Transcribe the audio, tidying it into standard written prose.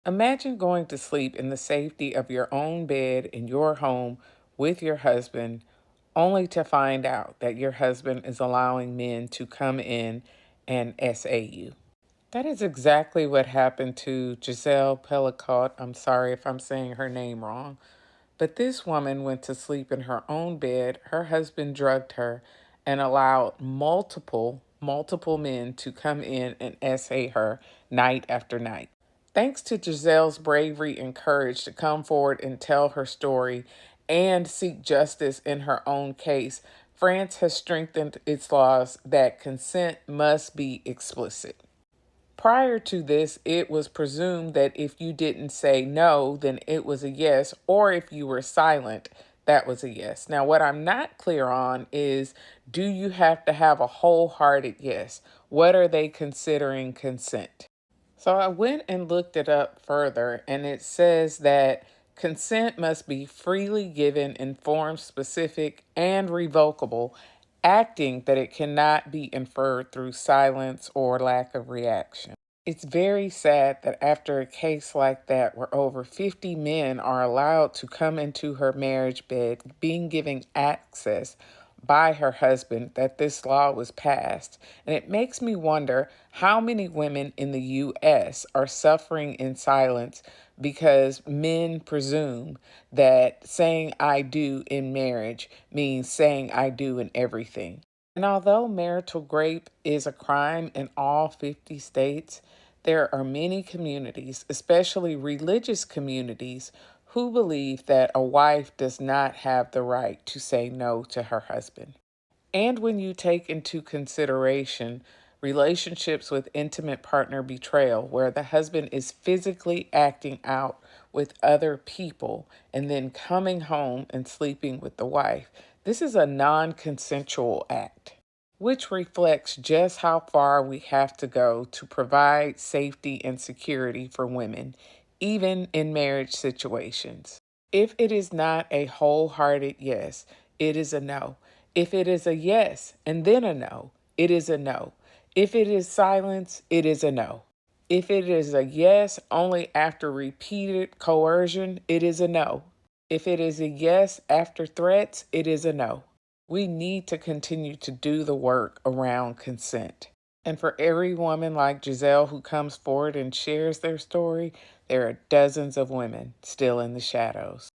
Imagine going to sleep in the safety of your own bed in your home with your husband, only to find out that your husband is allowing men to come in and SA you. That is exactly what happened to Giselle Pellicott. I'm sorry if I'm saying her name wrong. But this woman went to sleep in her own bed. Her husband drugged her and allowed multiple men to come in and SA her night after night. Thanks to Giselle's bravery and courage to come forward and tell her story and seek justice in her own case, France has strengthened its laws that consent must be explicit. Prior to this, it was presumed that if you didn't say no, then it was a yes, or if you were silent, that was a yes. Now, what I'm not clear on is, do you have to have a wholehearted yes? What are they considering consent? So I went and looked it up further, and it says that consent must be freely given in forms specific and revocable, acting that it cannot be inferred through silence or lack of reaction. It's very sad that after a case like that, where over 50 men are allowed to come into her marriage bed, being given access by her husband, that this law was passed. And it makes me wonder how many women in the U.S. are suffering in silence because men presume that saying I do in marriage means saying I do in everything. And although marital rape is a crime in all 50 states, there are many communities, especially religious communities, who believe that a wife does not have the right to say no to her husband. And when you take into consideration relationships with intimate partner betrayal, where the husband is physically acting out with other people and then coming home and sleeping with the wife, this is a non consensual act, which reflects just how far we have to go to provide safety and security for women, even in marriage situations. If it is not a wholehearted yes, it is a no. If it is a yes and then a no, it is a no. If it is silence, it is a no. If it is a yes only after repeated coercion, it is a no. If it is a yes after threats, it is a no. We need to continue to do the work around consent. And for every woman like Giselle who comes forward and shares their story, there are dozens of women still in the shadows.